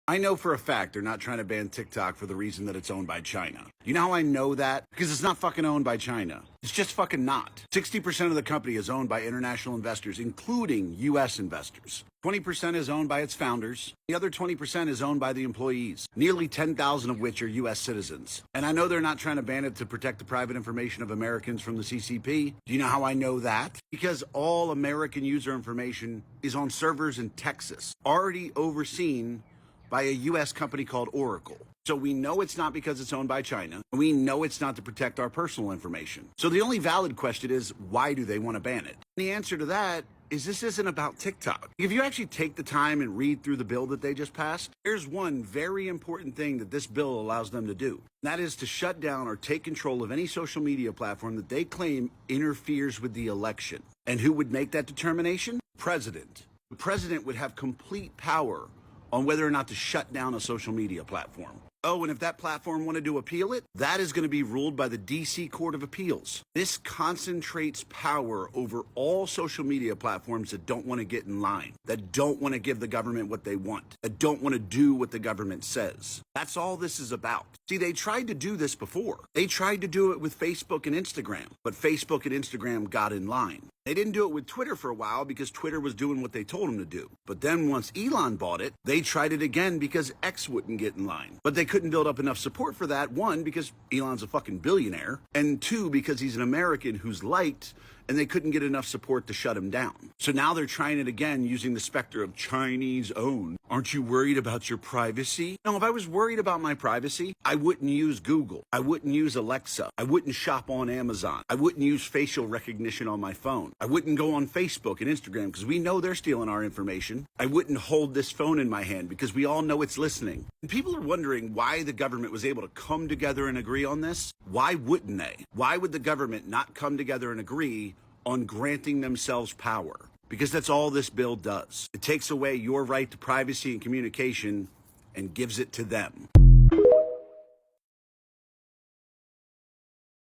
I know for a fact they're not trying to ban TikTok for the reason that it's owned by China. You know how I know that? Because it's not fucking owned by China. It's just fucking not. 60% of the company is owned by international investors, including U.S. investors. 20% is owned by its founders. The other 20% is owned by the employees, nearly 10,000 of which are U.S. citizens. And I know they're not trying to ban it to protect the private information of Americans from the CCP. Do you know how I know that? Because all American user information is on servers in Texas, already overseen by a U.S. company called Oracle. So we know it's not because it's owned by China. We know it's not to protect our personal information. So the only valid question is, why do they want to ban it? The answer to that is this isn't about TikTok. If you actually take the time and read through the bill that they just passed, there's one very important thing that this bill allows them to do. That is to shut down or take control of any social media platform that they claim interferes with the election. And who would make that determination? President. The president would have complete power on whether or not to shut down a social media platform. Oh, and if that platform wanted to appeal it, that is going to be ruled by the D.C. Court of Appeals. This concentrates power over all social media platforms that don't want to get in line, that don't want to give the government what they want, that don't want to do what the government says. That's all this is about. See, they tried to do this before. They tried to do it with Facebook and Instagram, but Facebook and Instagram got in line. They didn't do it with Twitter for a while because Twitter was doing what they told them to do. But then once Elon bought it, they tried it again because X wouldn't get in line. But they couldn't build up enough support for that. One, because Elon's a fucking billionaire. And two, because he's an American who's liked, and they couldn't get enough support to shut him down. So now they're trying it again using the specter of Chinese owned. Aren't you worried about your privacy? No, if I was worried about my privacy, I wouldn't use Google. I wouldn't use Alexa. I wouldn't shop on Amazon. I wouldn't use facial recognition on my phone. I wouldn't go on Facebook and Instagram because we know they're stealing our information. I wouldn't hold this phone in my hand because we all know it's listening. And people are wondering why the government was able to come together and agree on this. Why wouldn't they? Why would the government not come together and agree on granting themselves power? Because that's all this bill does. It takes away your right to privacy and communication and gives it to them.